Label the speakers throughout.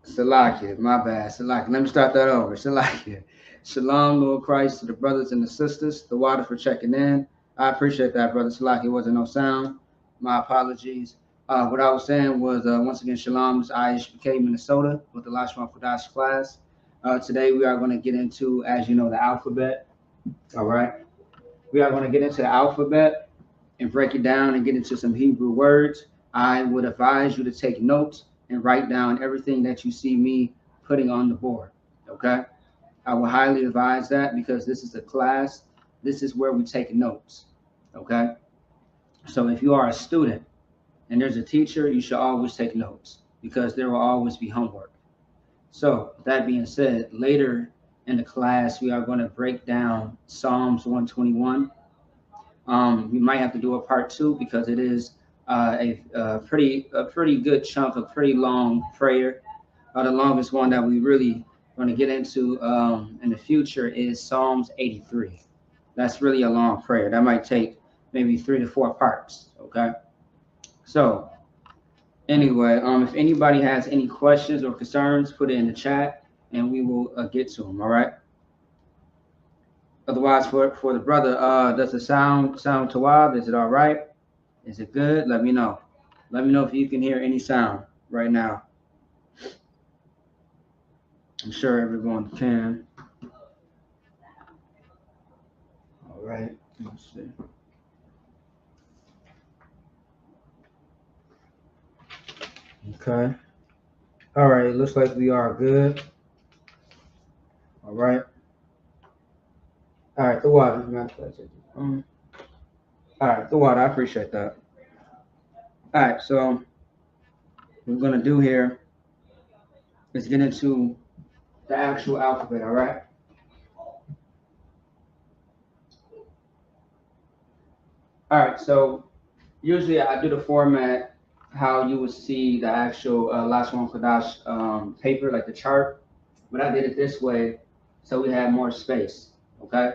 Speaker 1: Salakia, my bad. Salakia. Let me start that over. Salakia. Shalom, Lord Christ, to the brothers and the sisters. The water for checking in. I appreciate that, brother. Salakia wasn't no sound. My apologies. What I was saying was, once again, Shalom. It's IHBK Minnesota with the Lashawan Qadash class. Today we are going to get into, as you know, the alphabet. All right. We are going to get into the alphabet and break it down and get into some Hebrew words. I would advise you to take notes and write down everything that you see me putting on the board. Okay. I will highly advise that because this is a class. This is where we take notes. Okay. So if you are a student and there's a teacher, you should always take notes because there will always be homework. So that being said, later in the class, we are going to break down Psalms 121. We might have to do a part two because it is a pretty good chunk, a pretty long prayer. The longest one that we really going to get into in the future is Psalms 83. That's really a long prayer. That might take maybe 3 to 4 parts. Okay. So anyway, if anybody has any questions or concerns, put it in the chat and we will get to them. All right. Otherwise, for the brother, does the sound Tawab? Is it all right? Is it good? Let me know. Let me know if you can hear any sound right now. I'm sure everyone can. All right. Let's see. Okay. All right. Looks like we are good. All right. All right. The water. All right. The water. I appreciate that. All right. So what we're gonna do here is get into the actual alphabet. All right. All right. So usually I do the format how you would see the actual Lashawan Qadash paper, like the chart, but I did it this way so we have more space. Okay.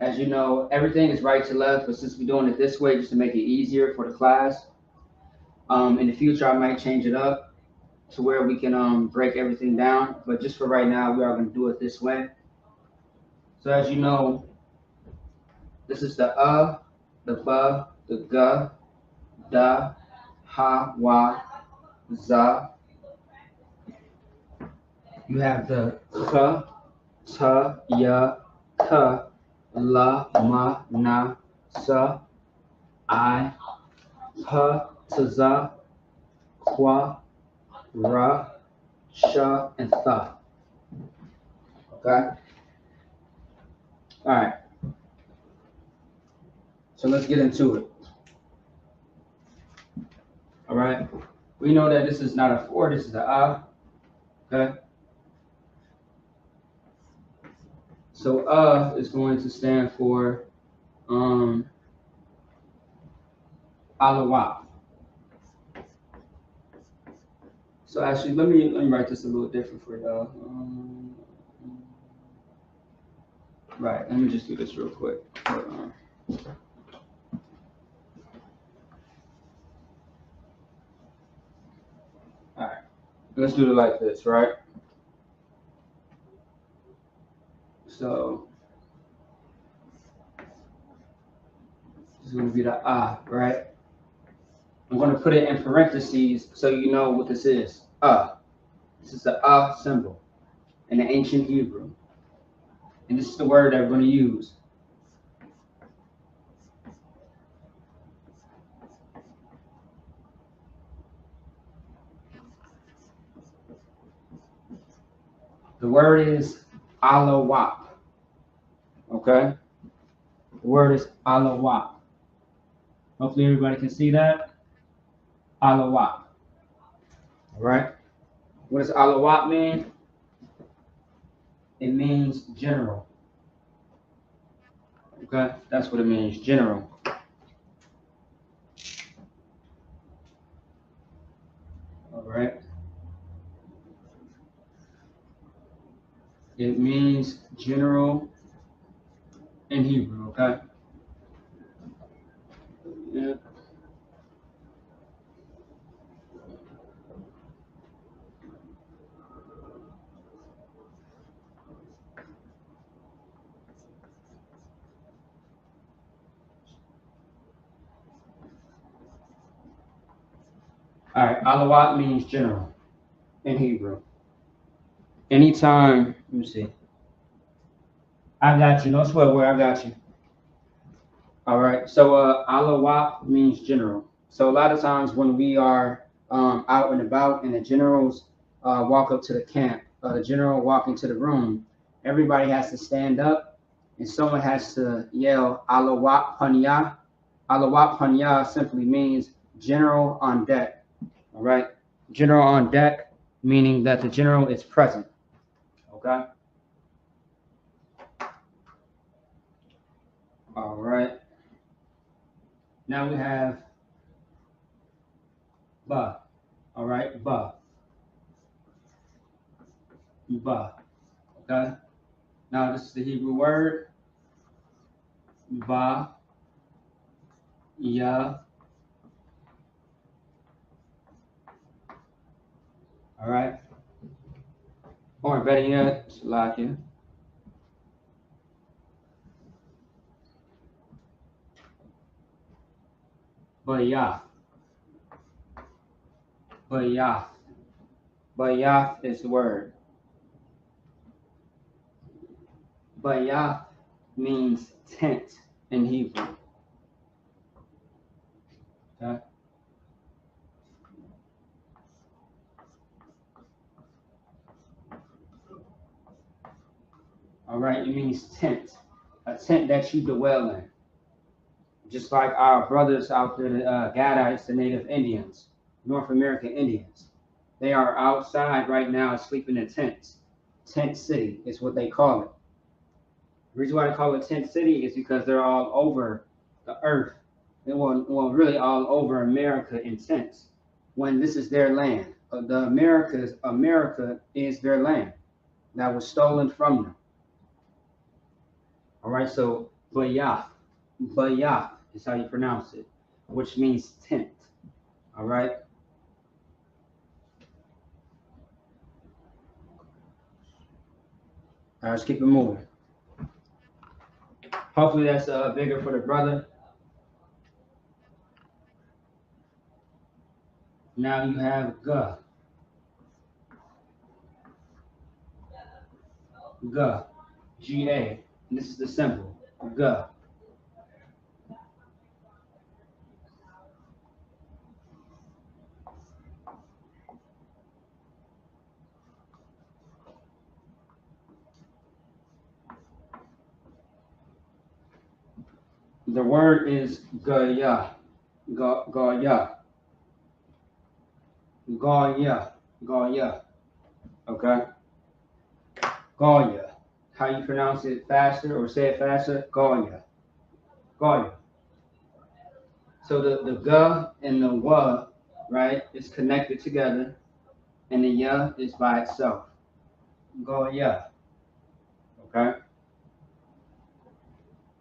Speaker 1: As you know, everything is right to left, but since we're doing it this way, just to make it easier for the class, in the future I might change it up to where we can break everything down. But just for right now, we are going to do it this way. So as you know, this is the the ba, the ga, da, ha, wa, za. You have the ka, ta, ya, ka, la, ma, na, sa, I, ha, ta, za, kwa, ra, sha, and tha. Okay? All right. So let's get into it. All right. We know that this is not a 4, this is a. Okay. So is going to stand for alawat. So actually, let me write this a little different for y'all. Right. Let me just do this real quick. All right. Let's do it like this, right? So this is going to be the right? I'm going to put it in parentheses so you know what this is. This is the symbol in the ancient Hebrew. And this is the word that we're going to use. The word is alawat. Okay? The word is alawat. Hopefully everybody can see that. Alawat. All right? What does alawat mean? It means general. Okay? That's what it means, general. All right? It means general in Hebrew, okay? Yeah. All right, alawat means general in Hebrew. Anytime, let me see. I got you. No sweat word. I got you. All right. So alawat means general. So a lot of times when we are out and about and the generals walk up to the camp, the general walk into the room, everybody has to stand up and someone has to yell alawat panya. Alawat panya simply means general on deck. All right. General on deck, meaning that the general is present. Okay. All right. Now we have ba. All right. Ba. Ba. Okay. Now this is the Hebrew word. Ba. Ya. All right. Or better yet, Salakia. Bayah. Bayah. Bayah is the word. Bayah means tent in Hebrew. Okay. All right. It means tent, a tent that you dwell in. Just like our brothers out there, the Gadites, the native Indians, North American Indians. They are outside right now sleeping in tents. Tent city is what they call it. The reason why they call it tent city is because they're all over the earth. They were really all over America in tents. When this is their land, America is their land that was stolen from them. All right, so Bayah is how you pronounce it, which means tent. All right. All right, let's keep it moving. Hopefully that's bigger for the brother. Now you have G, G-A. And this is the symbol, G. The word is Gaya, Gaya, Gaya, Gaya. Okay, Gaya. How you pronounce it faster or say it faster? Gaya, Gaya. So the G and the W, right, is connected together, and the Ya is by itself. Gaya. Okay,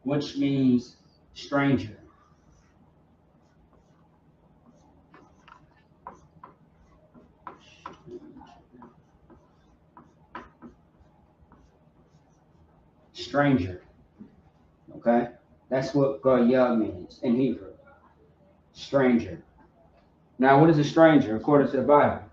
Speaker 1: which means stranger. Stranger. Okay, that's what Gaya means in Hebrew. Stranger. Now, what is a stranger according to the Bible?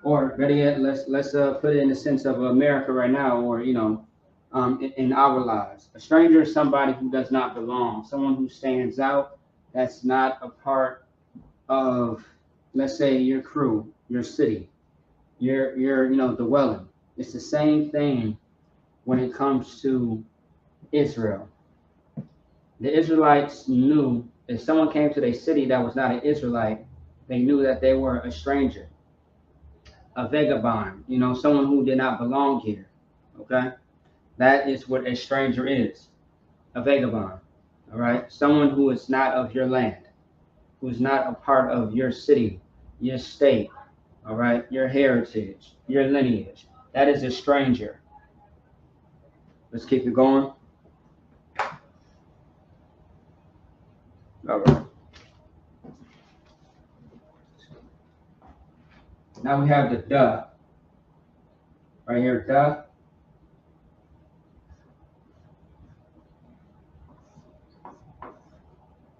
Speaker 1: Or better yet, let's put it in the sense of America right now, or in our lives. A stranger is somebody who does not belong, someone who stands out, that's not a part of, let's say, your crew, your city, your dwelling. It's the same thing when it comes to Israel. The Israelites knew if someone came to their city that was not an Israelite, they knew that they were a stranger, a vagabond, someone who did not belong here. Okay? That is what a stranger is, a vagabond. All right? Someone who is not of your land, who is not a part of your city, your state, all right, your heritage, your lineage. That is a stranger. Let's keep it going. All right. Now we have the duh. Right here, duh.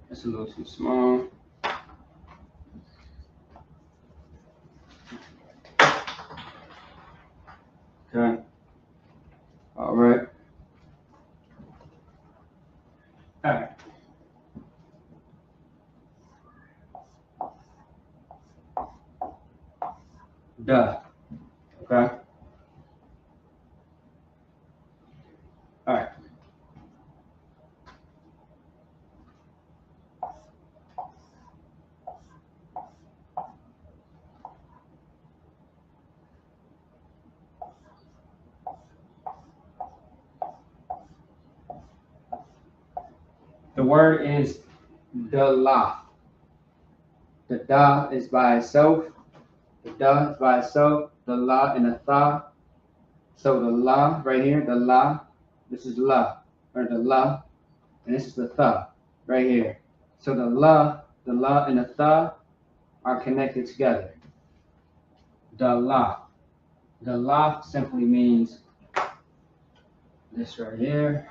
Speaker 1: That's a little too small. All right. All right. Duh. Okay. All right. The word is dalah. The da is by itself. The da is by itself. The la and the tha. So the la right here, the la, this is la, or the la, and this is the tha right here. So the la and the tha are connected together. The la. The la simply means this right here.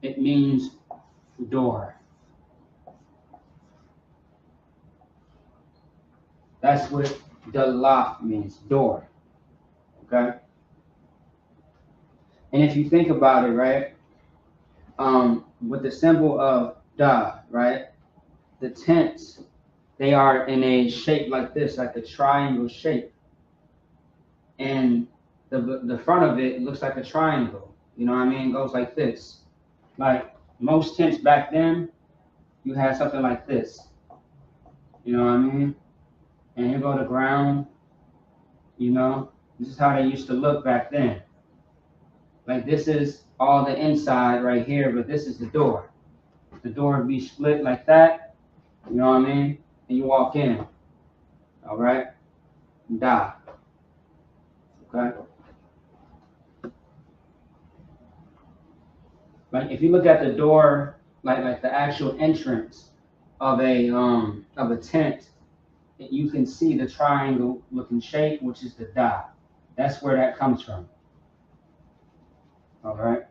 Speaker 1: It means door. That's what the la means, door. Okay? And if you think about it, right, with the symbol of da, right, the tents, they are in a shape like this, like a triangle shape. And the front of it looks like a triangle. You know what I mean? It goes like this. Like most tents back then, you had something like this. You know what I mean? And you go to ground, you know, this is how they used to look back then. Like this is all the inside right here, but this is the door. The door would be split like that, you know what I mean? And you walk in, all right? Da, okay? Like if you look at the door, like the actual entrance of a tent, you can see the triangle looking shape, which is the da. That's where that comes from. All right.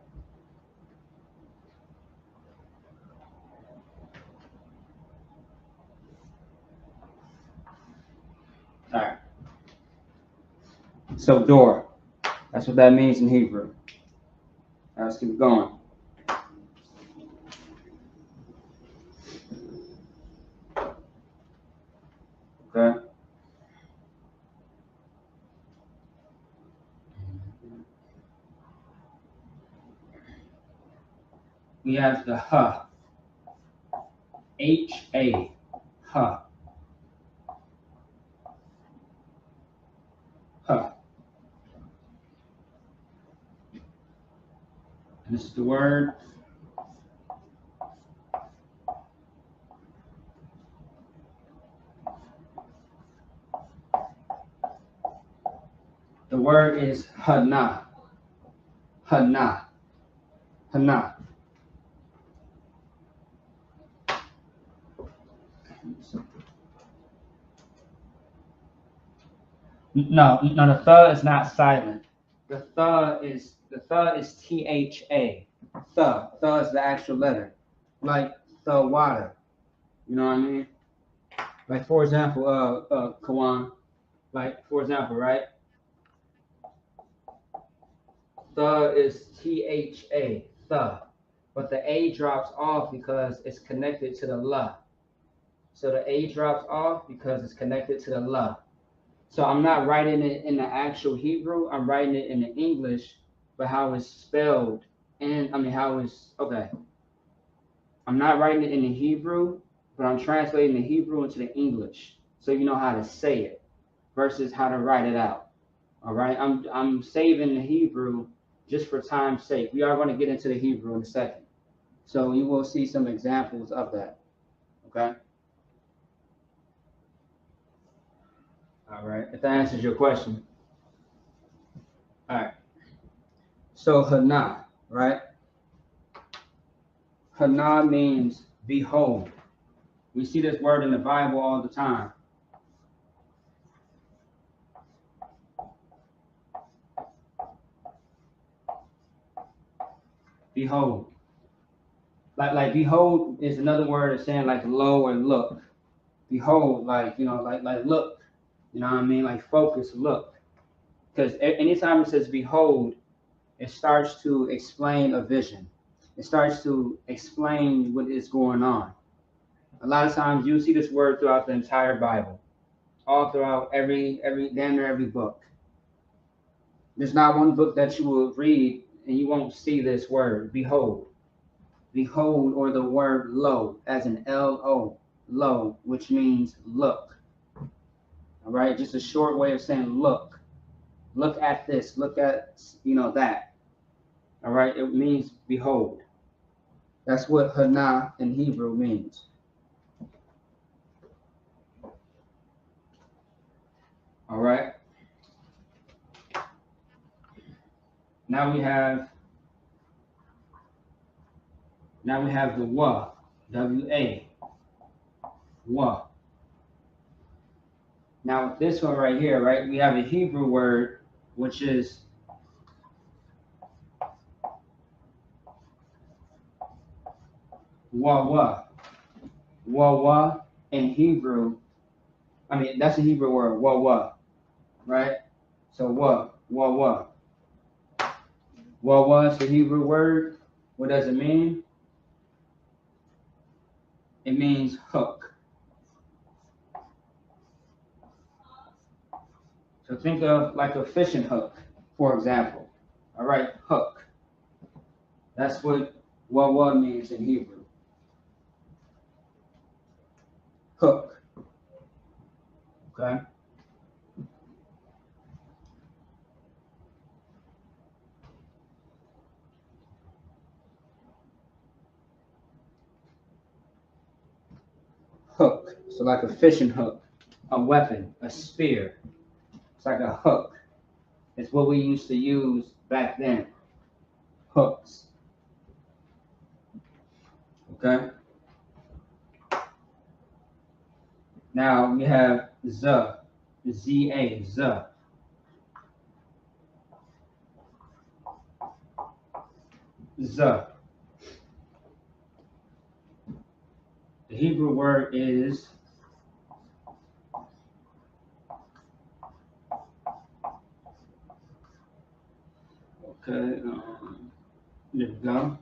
Speaker 1: All right. So door. That's what that means in Hebrew. Right, let's keep going. Okay. We have the ha. H-A. Ha. Ha. And this is the word. The word is hana. Hana. Hana. No, the th is not silent. The th is T-H-A. Th is the actual letter. Like the water. You know what I mean? Like for example, Kawan. Like for example, right? The is T-H-A. The. But the A drops off because it's connected to the la. So the A drops off because it's connected to the la. So I'm not writing it in the actual Hebrew. I'm writing it in the English, but how it's spelled and I mean how it's okay. I'm not writing it in the Hebrew, but I'm translating the Hebrew into the English, so you know how to say it versus how to write it out. All right, I'm saving the Hebrew just for time's sake. We are going to get into the Hebrew in a second, so you will see some examples of that. Okay. All right, if that answers your question. All right. So Hana, right? Hana means behold. We see this word in the Bible all the time. Behold. Like behold is another word of saying like lo or look. Behold, like you know, like look. You know what I mean? Like focus, look. Because anytime it says behold, it starts to explain a vision. It starts to explain what is going on. A lot of times you see this word throughout the entire Bible, all throughout every damn near every book. There's not one book that you will read and you won't see this word, behold. Behold, or the word lo, as in L-O, lo, which means look. All right, just a short way of saying look. Look at this, look at, that. All right, it means behold. That's what Hana in Hebrew means. All right. Now we have the wa, W-A, wa. Now with this one right here, right, we have a Hebrew word which is wa. Wa in Hebrew. I mean, that's a Hebrew word, wa, right? So wa. Wa is the Hebrew word. What does it mean? It means hook. So think of like a fishing hook, for example. All right, hook. That's what wa means in Hebrew. Hook. Okay. Hook. So like a fishing hook, a weapon, a spear. It's like a hook. It's what we used to use back then. Hooks. Okay. Now we have Z-A, Z. The Hebrew word is okay. There we go.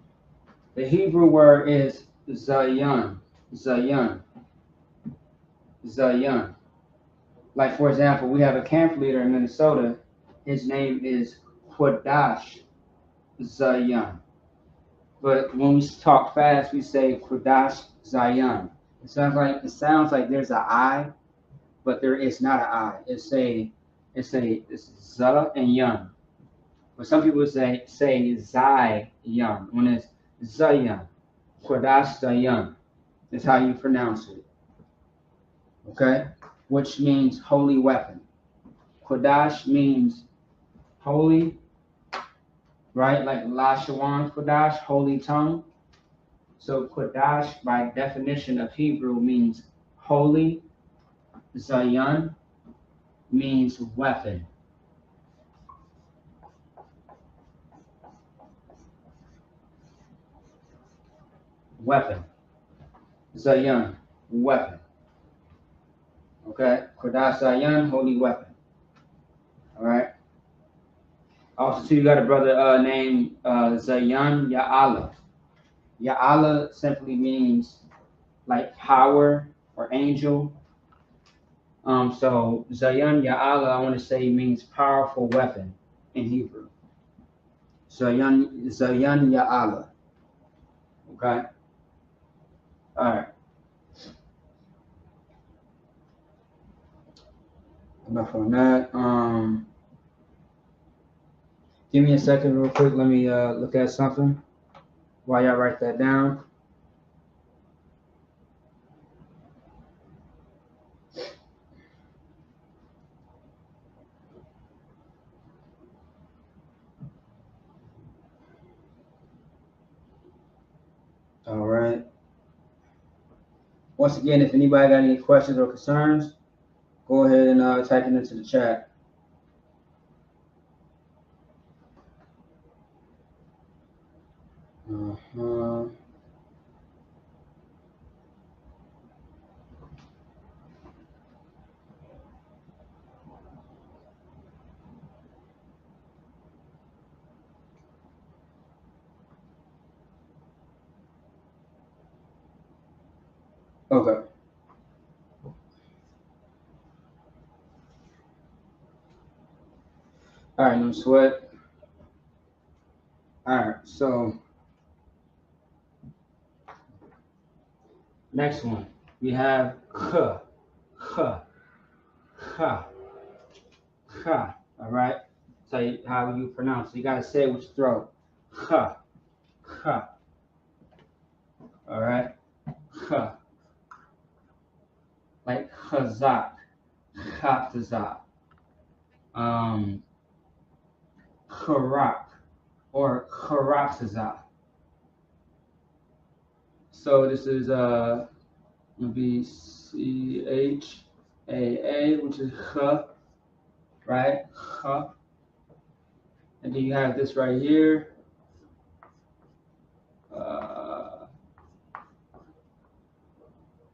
Speaker 1: The Hebrew word is Zayan. Like for example, we have a camp leader in Minnesota. His name is Qadash Zayan. But when we talk fast, we say Qadash Zayan. It sounds like there's an I, but there is not an I. It's Z and Yan. But some people say Zayan when it's Zayan. Qadash Zayan is how you pronounce it. Okay? Which means holy weapon. Qadash means holy, right? Like Lashawan Qadash, holy tongue. So Qadash, by definition of Hebrew, means holy. Zayan means weapon. Weapon. Zayan, weapon. Okay? Qadash Zayan, holy weapon. All right? Also, too, you got a brother named Zayan Ya'ala. Ya'ala simply means like power or angel. So Zayan Ya'ala, I want to say, means powerful weapon in Hebrew. Zayan Ya'ala. Okay? All right. Enough on that. Give me a second real quick. Let me look at something while y'all write that down. All right. Once again, if anybody got any questions or concerns, go ahead and type it into the chat. Uh-huh. Okay. All right, no sweat. All right, so next one we have k, k, k, k. All right. Tell you how you pronounce it. You gotta say it with your throat. K, k. All right. K. Like chazak, chatazak, karak, or karatazak. So this is gonna be CHAA, which is ch, right? Ch. And then you have this right here.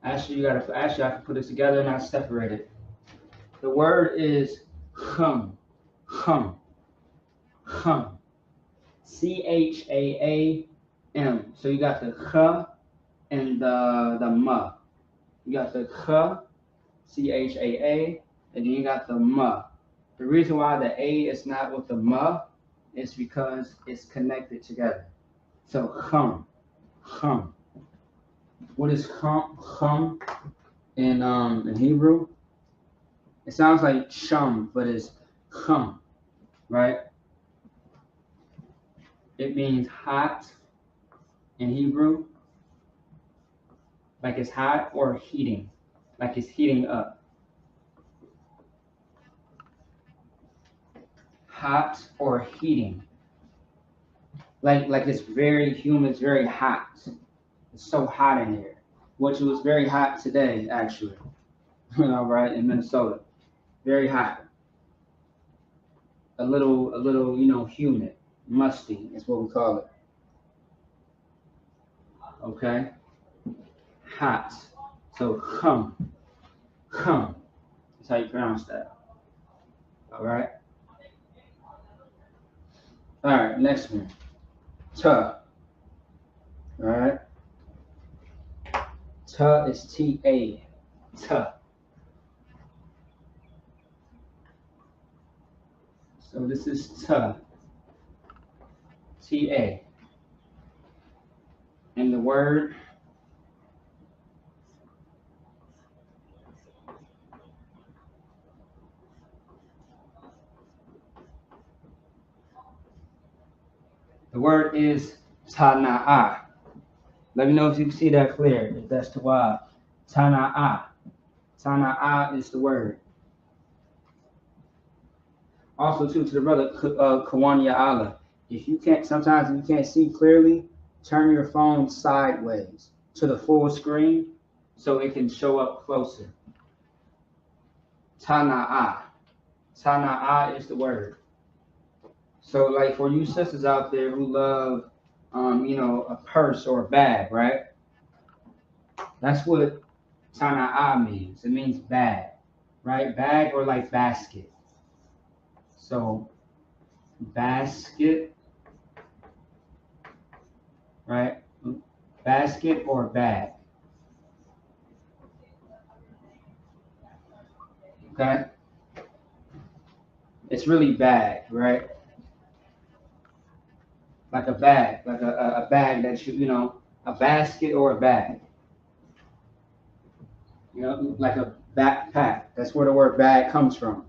Speaker 1: Actually, I have to put it together and not separate it. The word is chum, chum, chum. CHAAM. So you got the ch and the ma. You got the ch, CHAA, and then you got the ma. The reason why the A is not with the ma is because it's connected together. So chum, chum. What is chum in Hebrew? It sounds like shum, but it's chum, right? It means hot in Hebrew, like it's hot, or heating, like it's heating up. Hot or heating. Like it's very humid, it's very hot. It's so hot in here. Which was very hot today, actually. All right, in Minnesota. Very hot. A little, humid. Musty is what we call it. Okay? Hot. So come. That's how you pronounce that. All right? All right, next one. Ta. All right? Ta is T-A. Ta. So this is ta. T-A. And the word is Tana'a. Let me know if you can see that clear. If that's Tawa. Tana'a. Tana'a is the word. Also, too, to the brother Kawanya Allah. Sometimes if you can't see clearly, turn your phone sideways to the full screen so it can show up closer. Tana'a. Tana'a is the word. So, like for you sisters out there who love, a purse or a bag, right? That's what Tana'a means. It means bag, right? Bag or like basket. So, basket, right? Basket or bag. Okay? It's really bag, right? Like a bag, like a bag that a basket or a bag. Like a backpack. That's where the word bag comes from.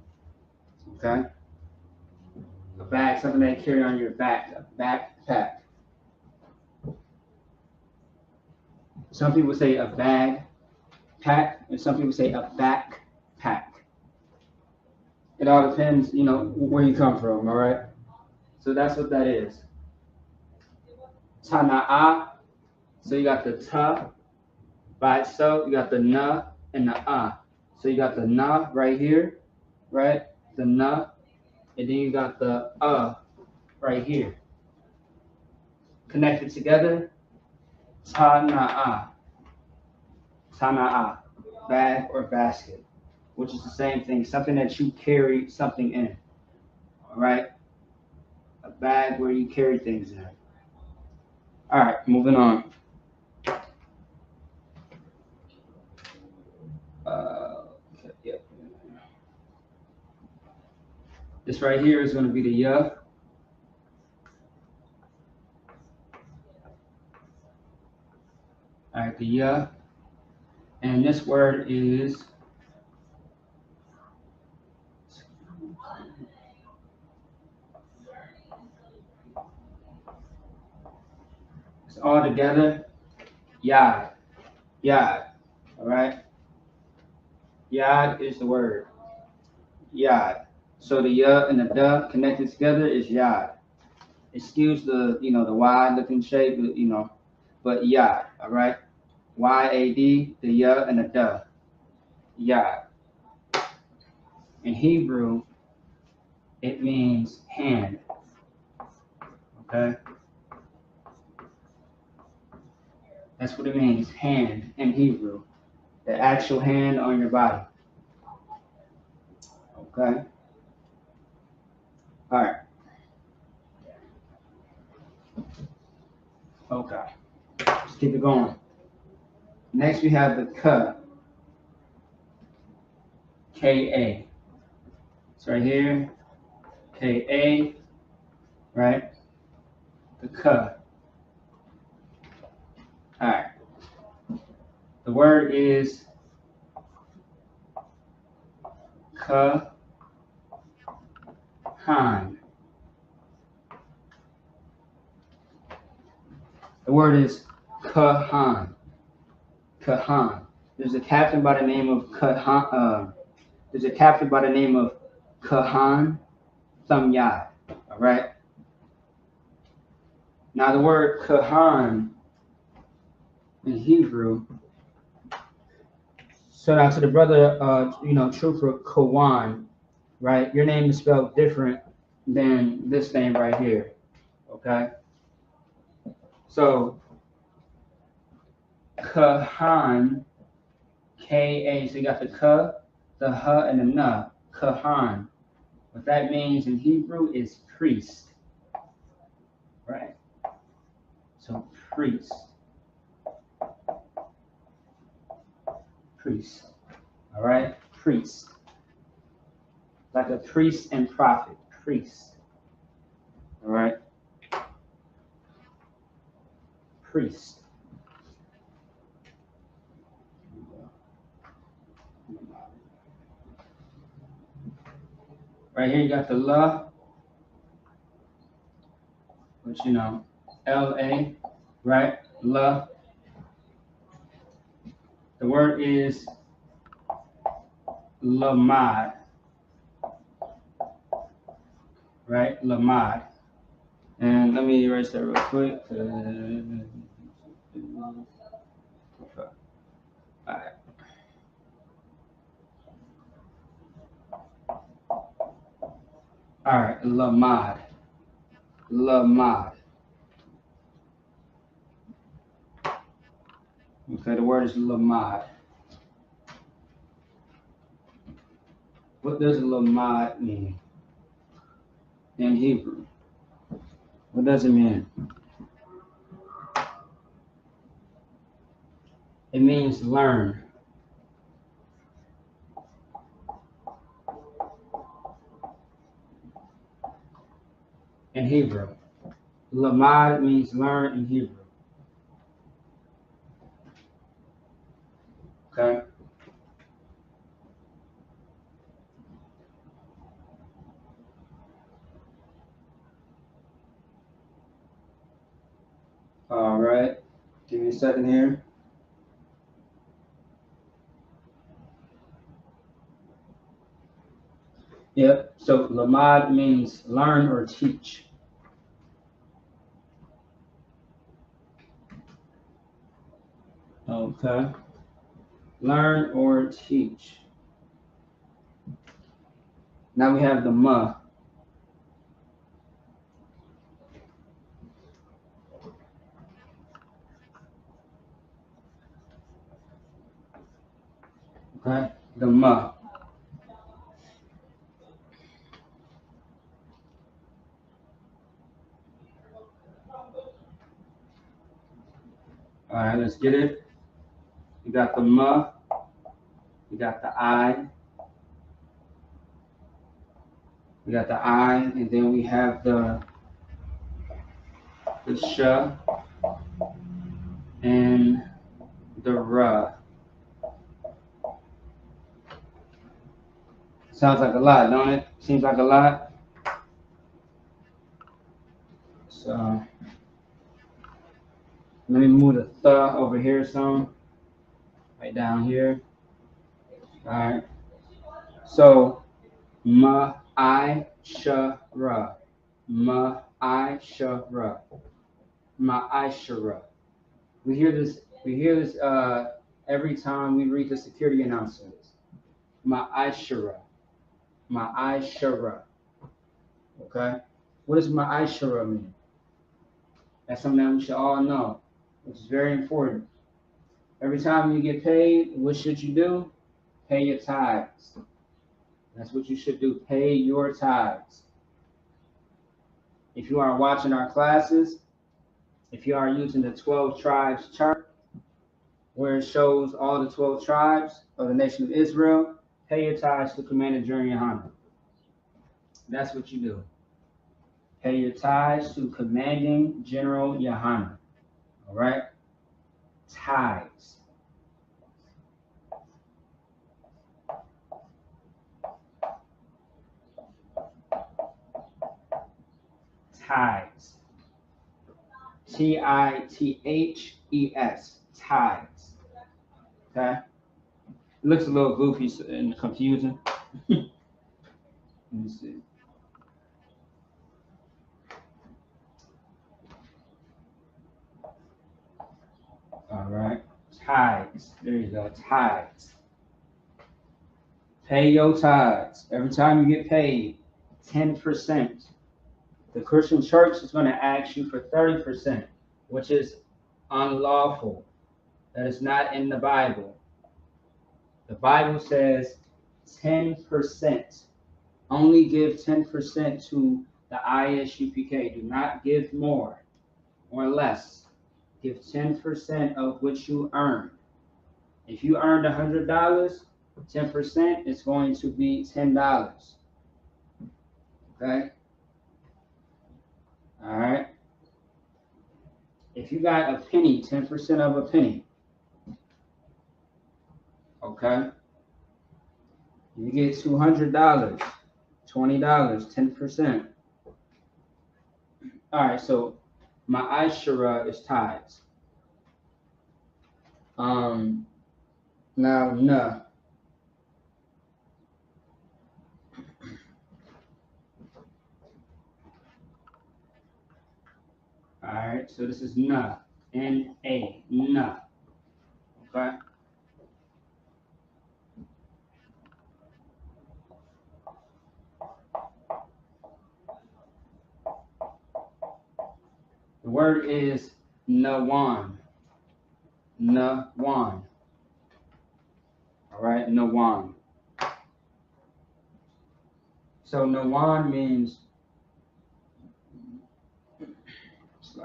Speaker 1: Okay? A bag, something that you carry on your back, a backpack. Some people say a bag pack, and some people say a backpack. It all depends, where you come from, all right? So that's what that is. Tana'a. So you got the ta by itself, you got the na and the ah. So you got the na right here, right? The na, and then you got the right here. Connected together, tana'a. Tana'a, bag or basket, which is the same thing, something that you carry something in, all right? A bag where you carry things in. All right, moving on. Yeah. This right here is going to be the ya. All right, the ya. And this word is it's all together. Yad. Yad. All right. Yad is the word. Yad. So the ya and the da connected together is yad. Excuse the the Y looking shape, but yad. All right. Y-A-D, the ya and the da. Yad. In Hebrew, it means hand. Okay. That's what it means, hand in Hebrew. The actual hand on your body. Okay. All right. Okay. Let's keep it going. Next, we have the ka. K-A. It's right here. K-A. Right? The ka. All right. The word is kahan. The word is kahan. Kahan. There's a captain by the name of Kahan. There's a captain by the name of Kahan Thamyad. All right. Now the word Kahan in Hebrew. So now to the brother, trooper Kawan, right? Your name is spelled different than this name right here. Okay. So Kahan, K-A. So you got the Ka, the Ha, and the Na. Kahan. What that means in Hebrew is priest. Right? So priest. Priest. All right? Priest. Like a priest and prophet. Priest. All right? Priest. Right here you got the La, which L-A, right? La. The word is lamad, right? Lamad. And let me erase that real quick. All right. All right, lamad. Lamad. Okay, the word is lamad. What does lamad mean in Hebrew? What does it mean? It means learn. In Hebrew. Lamad means learn in Hebrew. Okay? All right. Give me a second here. Yep. So lamad means learn or teach. Okay. Learn or teach. Now we have the ma. Okay. The ma. All right. Let's get it. You got the ma. We got the I. We got the I, and then we have the sh and the ra. Sounds like a lot, don't it? Seems like a lot. So let me move the th over here some, right down here. All right. So ma'ashara, ma'ashara, ma'ashara. We hear this. We hear this every time we read the security announcements. Ma'ashara, ma'ashara. Okay. What does ma'ashara mean? That's something that we should all know, which is very important. Every time you get paid, what should you do? Pay your tithes. That's what you should do. Pay your tithes. If you are watching our classes, if you are using the 12 tribes chart, where it shows all the 12 tribes of the nation of Israel, pay your tithes to Commander General Yohanan. That's what you do. Pay your tithes to Commanding General Yohanan. All right? Tithes. Tithes. Tithes. Tithes. Okay? It looks a little goofy and confusing. Let me see. All right. Tithes. There you go. Tithes. Pay your tithes. Every time you get paid, 10%. The Christian church is going to ask you for 30%, which is unlawful. That is not in the Bible. The Bible says 10%. Only give 10% to the ISUPK. Do not give more or less. Give 10% of what you earn. If you earned $100, 10% is going to be $10. Okay? All right? If you got a penny, 10% of a penny. Okay? You get $200, $20, 10%. All right, so my Aishara is tithes. Now, nah. All right, so this is na, N-A, na. Okay. The word is nawan. Nawan. All right, nawan. So nawan means,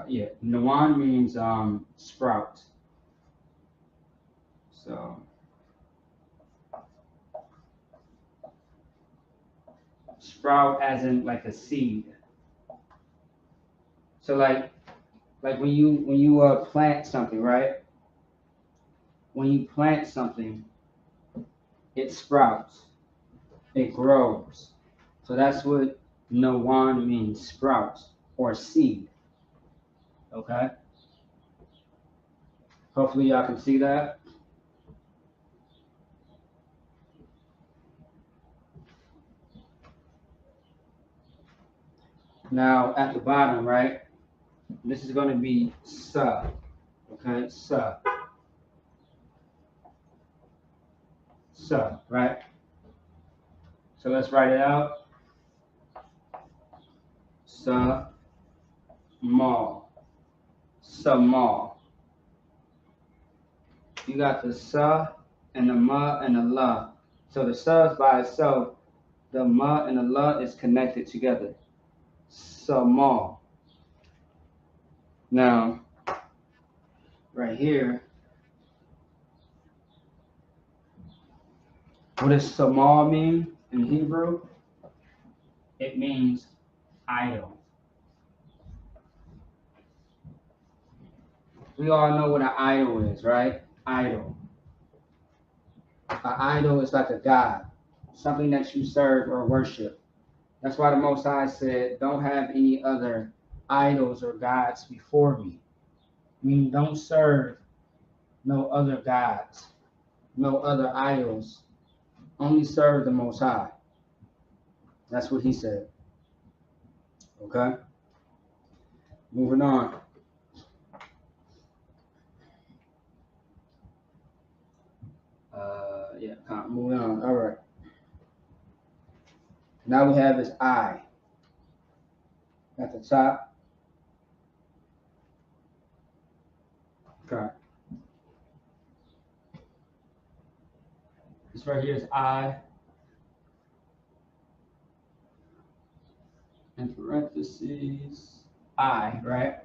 Speaker 1: yeah, nawan means sprout. So sprout as in like a seed. So like when you plant something, right? When you plant something, it sprouts, it grows. So that's what nawan means, sprouts or seed. Okay. Hopefully y'all can see that. Now at the bottom, right? This is going to be sa. Okay, sa. Sa, right? So let's write it out. Sa mal. Sa mal. You got the sa and the ma and the la. So the sa is by itself. The ma and the la is connected together. Sa mal. Now, right here, What does Samal mean in Hebrew? It means idol. We all know what an idol is, right? Idol. An idol is like a god, something that you serve or worship. That's why the Most High said, don't have any other idols or gods before me. Meaning don't serve no other gods, no other idols. Only serve the Most High. That's what he said. Okay? Moving on. Moving on. All right. Now we have his I at the top. Okay. This right here is I. In parentheses, I, right?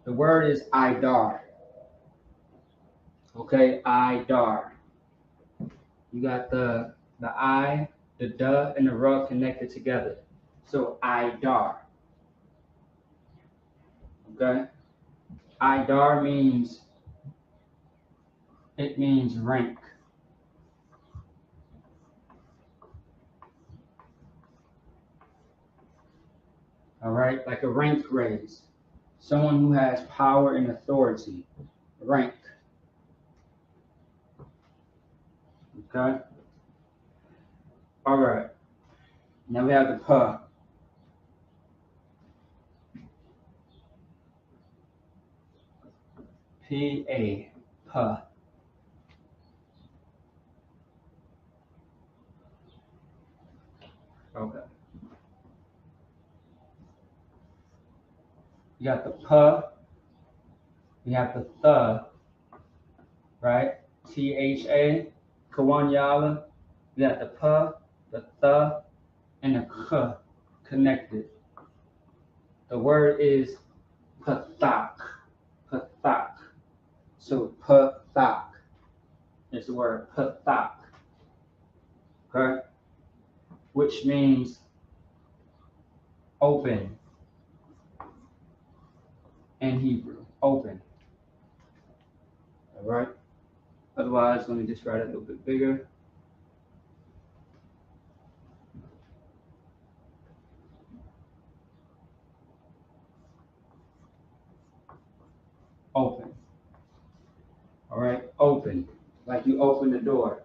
Speaker 1: The word is idar. Okay, idar. You got the I, the duh, and the ruh connected together. So idar. Okay? Idar means rank. All right, like a rank raise. Someone who has power and authority. Rank. Okay? All right. Now we have the pa. P-A. Pa. Okay. You got the pa. You have the th, right? T-H-A. Kawanyala. You got the pa, the th, and the k connected. The word is pathak. Pathak. So pathak is the word pathak. Okay? Which means open in Hebrew. Open. All right? Otherwise, let me just write it a little bit bigger. Open. All right? Open. Like you open the door.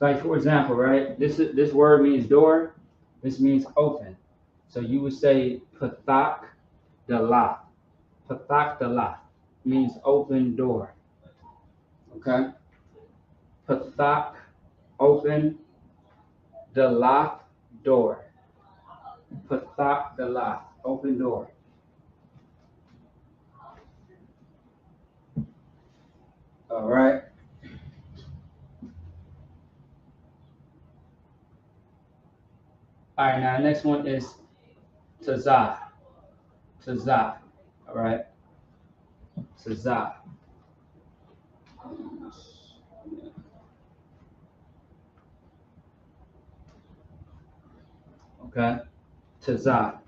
Speaker 1: Like, for example, right? This word means door. This means open. So you would say pathak dalah. Pathak dalah means open door. Okay? Pathak, open, dalah, door. Pathak dalah, open door. All right? All right, now next one is tazah. Tazah. All right? Tazah. Okay? Tazah.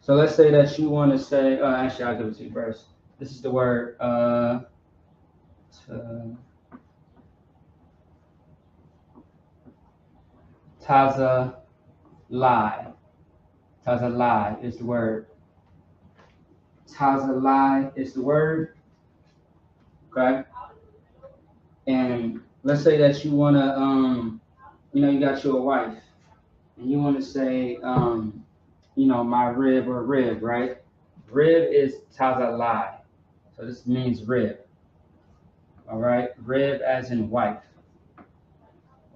Speaker 1: So let's say that you want to say, actually, I'll give it to you first. This is the word, taza lie. Taza lie is the word. Taza lie is the word. Okay? And let's say that you want to, you got your wife, and you want to say, my rib or rib, right? Rib is tazalai. So this means rib. All right? Rib as in wife.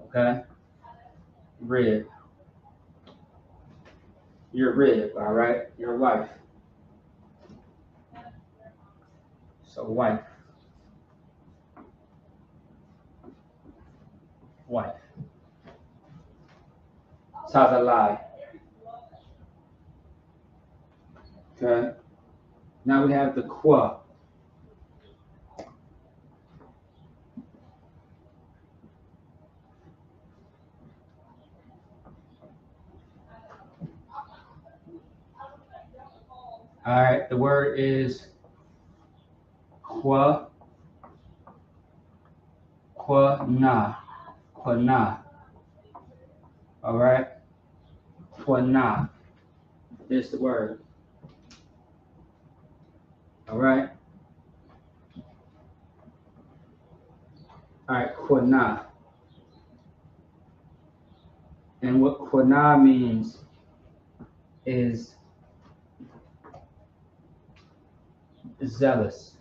Speaker 1: Okay? Rib. Your rib, all right? Your wife. So wife. Wife. Tazalai. Okay. Now we have the Kwa. All right, the word is Kwa na. Kwa. All right. Kwa na is the word. All right. All right, Kwa na. And what Kwa na means is zealous.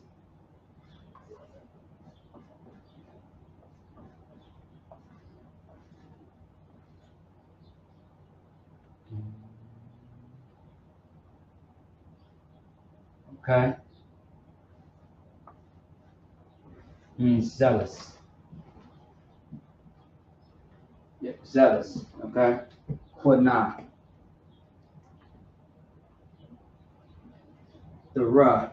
Speaker 1: Okay. Means zealous. Yeah, zealous. Okay. Kwa na. The Ra.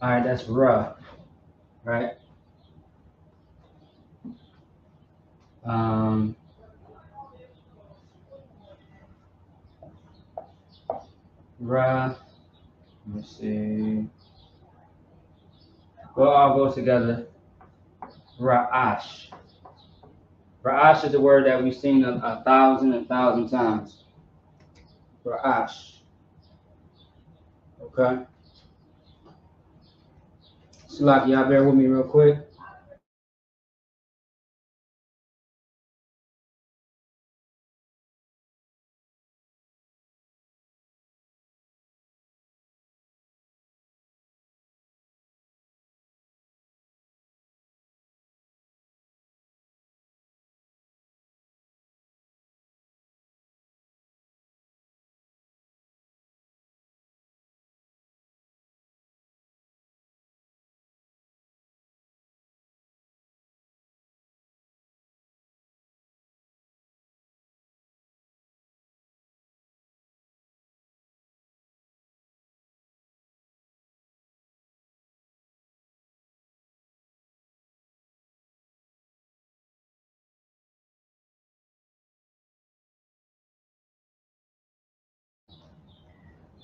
Speaker 1: All right, that's Ra. Right. Ra. Let me see. Well, all goes together. Ra'ash. Ra'ash is a word that we've seen a thousand times. Ra'ash. Okay. Salaki, y'all bear with me real quick.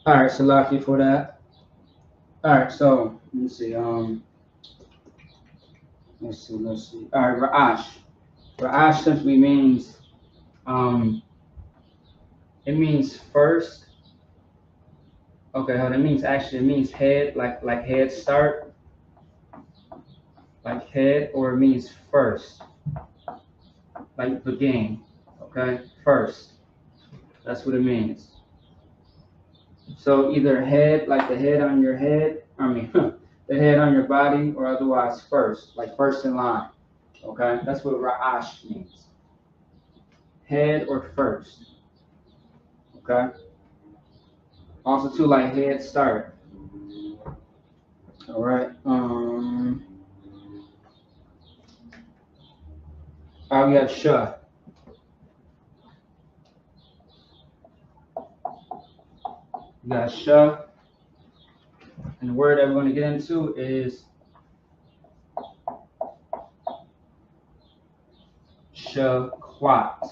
Speaker 1: All right, Salaki for that. All right, so let me see. Let's see. All right, Ra'ash. Ra'ash simply means it means first. Okay, hold on. It means head, like head start, like head, or it means first, like begin. Okay, first. That's what it means. So either head, like the head on your head, the head on your body, or otherwise first, like first in line. Okay, that's what Ra'ash means. Head or first. Okay. Also too, like head start. All right. We got Shah. We got Shah. And the word that we're going to get into is Shaquat.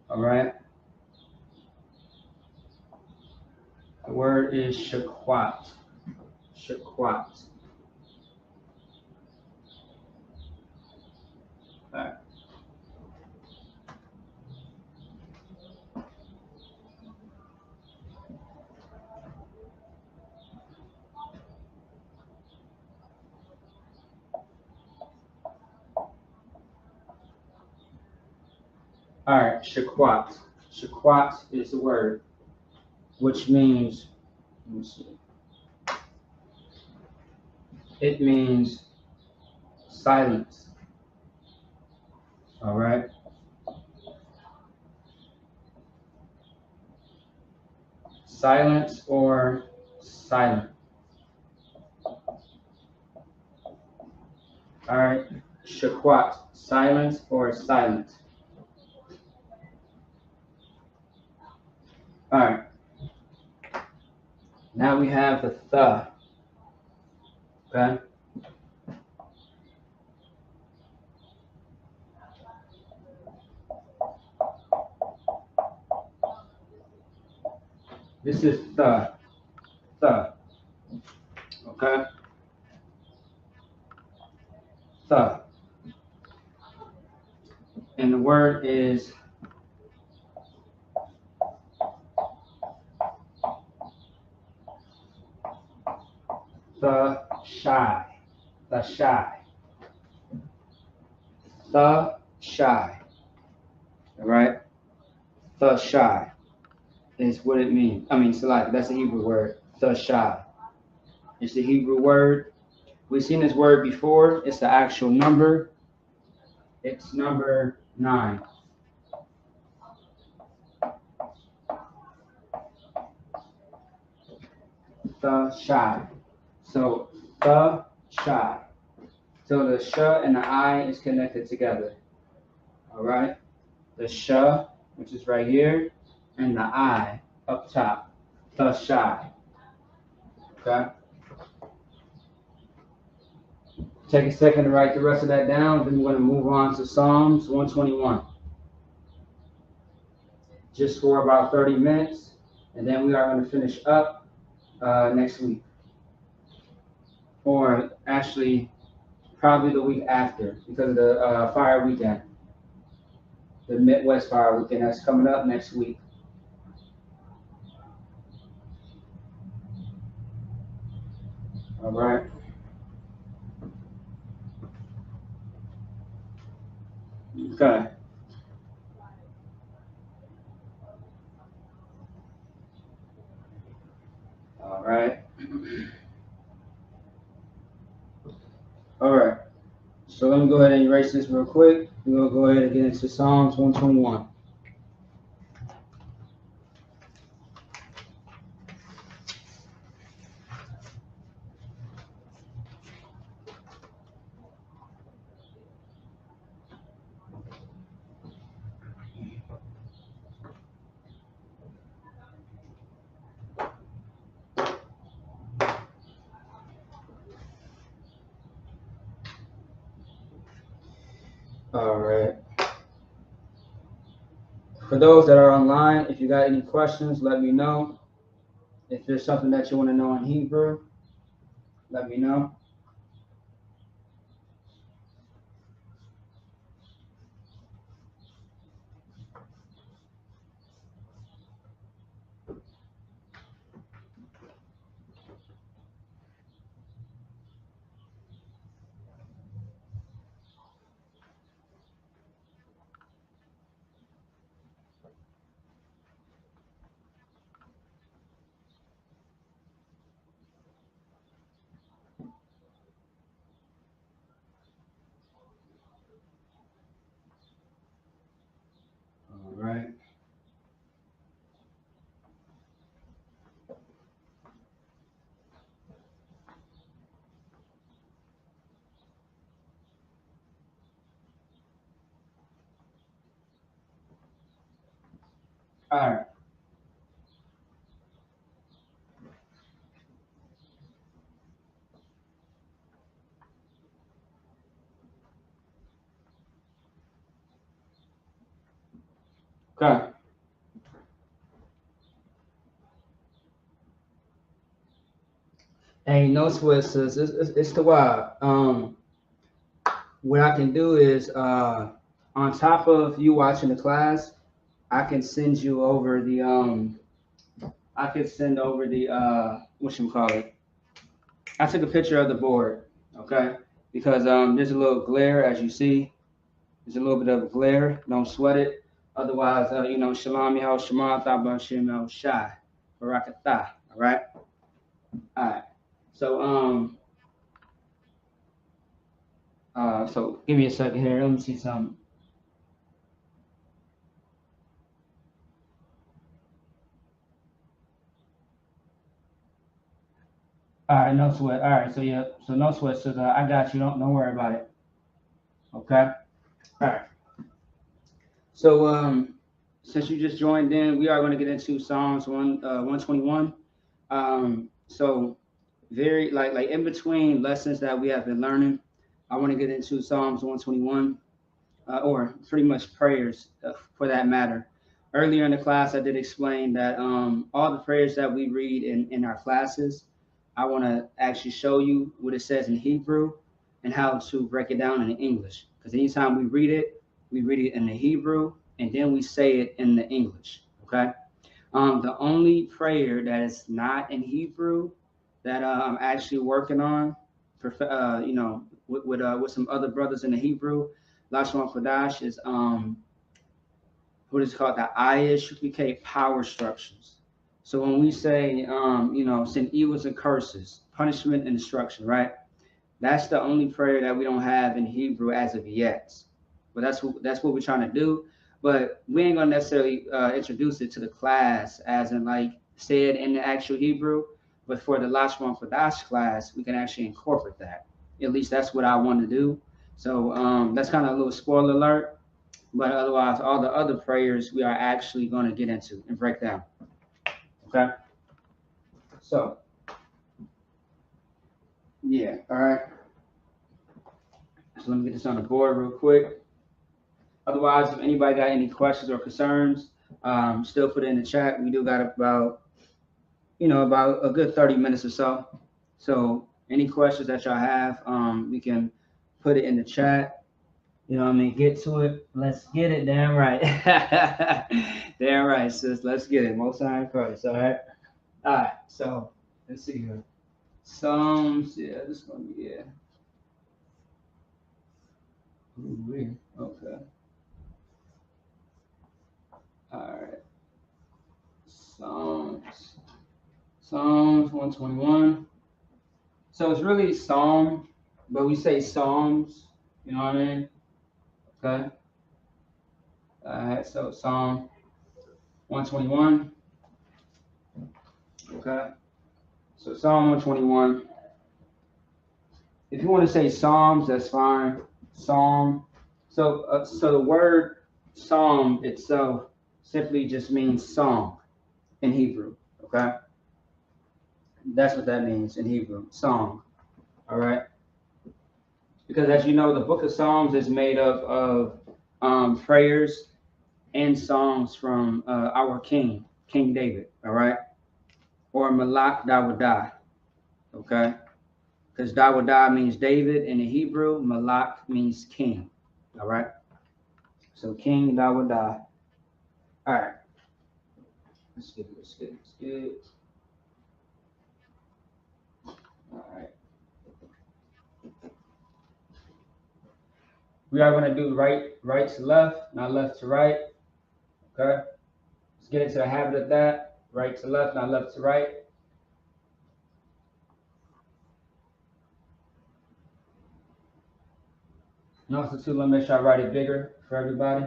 Speaker 1: All right. The word is Shaquat. Shaquat. All right. All right, Shaquat. Shaquat is the word, which means, let me see. It means silence. All right. Silence or silent. All right. Shaquat, silence or silence. All right. Now we have the th. Okay. This is th. Th. Okay. Th. And the word is the shy. The shy. The shy. All right. The shy is what it means. I mean, Salak, that's the Hebrew word. The shy. It's the Hebrew word. We've seen this word before. It's the actual number. It's number 9. The shy. So the shy. So the sh and the I is connected together. All right. The sh, which is right here, and the I up top. The shy. Okay. Take a second to write the rest of that down. Then we're going to move on to Psalms 121. Just for about 30 minutes, and then we are going to finish up next week, or actually probably the week after, because of the fire weekend, the Midwest fire weekend that's coming up next week. All right. Okay. All right. All right. So let me go ahead and erase this real quick. We're going to go ahead and get into Psalms 121. All right. For those that are online, if you got any questions, let me know. If there's something that you want to know in Hebrew, let me know. All right. All right. Okay. Hey, no sweat, sis. It's the wild. What I can do is, on top of you watching the class, I can send you over the I could send over the what you call it. I took a picture of the board, okay? Because there's a little glare, as you see. There's a little bit of glare. Don't sweat it. Otherwise, shalom yahoo shema thabashim yahoo shai barakatah. All right. All right. So so give me a second here. Let me see something. All right, no sweat. All right, so yeah, so no sweat. So I got you. Don't worry about it. Okay. All right. So since you just joined in, we are going to get into Psalms 121. So very like in between lessons that we have been learning, I want to get into Psalms 121, or pretty much prayers for that matter. Earlier in the class, I did explain that all the prayers that we read in our classes, I want to actually show you what it says in Hebrew and how to break it down in English. Because anytime we read it in the Hebrew and then we say it in the English. Okay. The only prayer that is not in Hebrew that I'm actually working on, for with some other brothers in the Hebrew, Lashawan Qadash is what is called the ISUPK power structures. So when we say send evils and curses, punishment and destruction, right? That's the only prayer that we don't have in Hebrew as of yet. But that's what we're trying to do. But we ain't gonna necessarily introduce it to the class as in like say it in the actual Hebrew. But for the Lashwan Qadash class, we can actually incorporate that. At least that's what I want to do. So that's kind of a little spoiler alert. But otherwise, all the other prayers we are actually going to get into and break down. Okay. So yeah. All right. So let me get this on the board real quick. Otherwise, if anybody got any questions or concerns, still put it in the chat. We do got about a good 30 minutes or so. So any questions that y'all have, we can put it in the chat. You know what I mean? Get to it. Let's get it. Damn right. Damn right, sis. Let's get it. Most High in Christ. All right. All right. So let's see here. Psalms. Yeah, this one. Yeah. Ooh, weird. Okay. All right. Psalms. Psalms 121. So it's really Psalm, but we say Psalms. You know what I mean? Okay. All right. So Psalm 121. Okay. So Psalm 121. If you want to say Psalms, that's fine. Psalm. So the word Psalm itself simply just means song in Hebrew. Okay. That's what that means in Hebrew. Song. All right. Because as you know, the book of Psalms is made up of prayers and songs from our King David. All right. Or Malak Dawadah. Okay. Because Dawadah means David in the Hebrew. Malak means king. All right. So King Dawadah. All right. Let's get it. Let's get it. Let's get it. All right. We are going to do right to left, not left to right. Okay. Let's get into the habit of that. Right to left, not left to right. And also, too, let me make sure I write it bigger for everybody.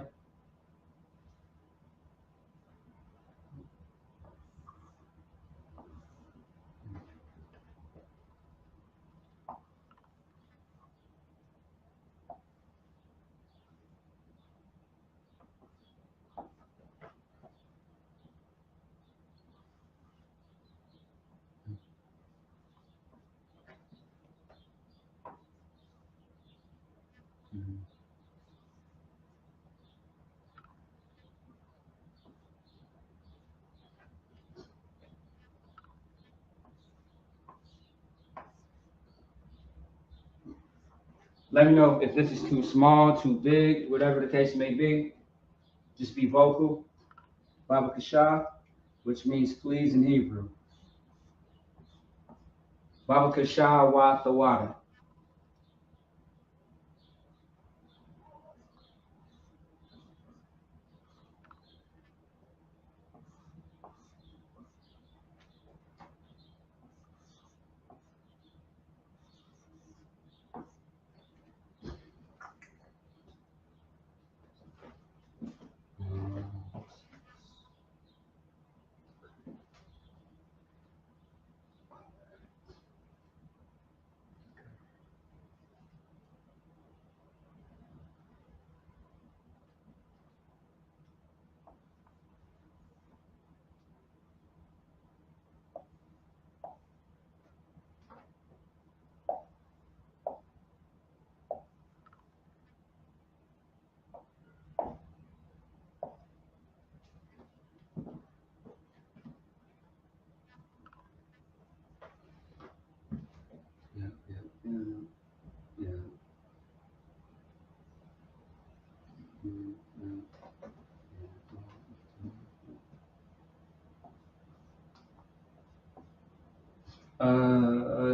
Speaker 1: Let me know if this is too small, too big, whatever the case may be. Just be vocal. Baba Kasha, which means please in Hebrew. Baba Kasha wa Thawada.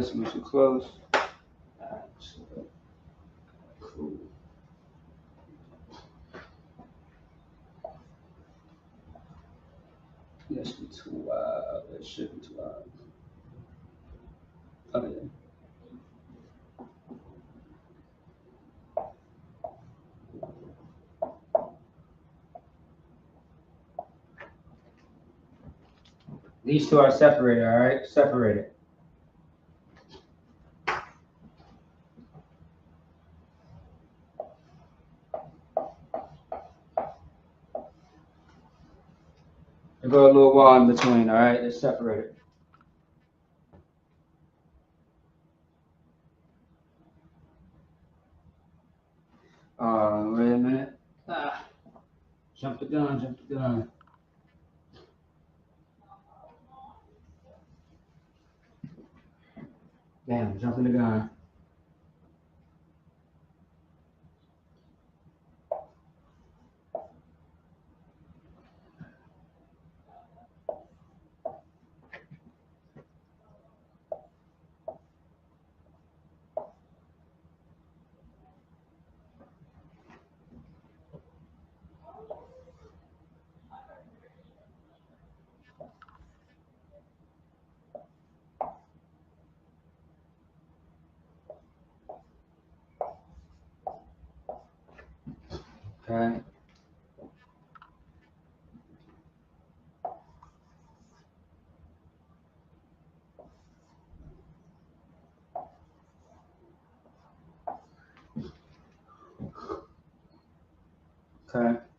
Speaker 1: Let's move too close. Cool. Yes, be too wild. It should be too wild. Oh yeah. These two are separated, all right? Separated. There's a little wall in between, all right? They're separated. Wait a minute. Jump the gun, jump the gun. Damn, jumping the gun. Okay. Okay.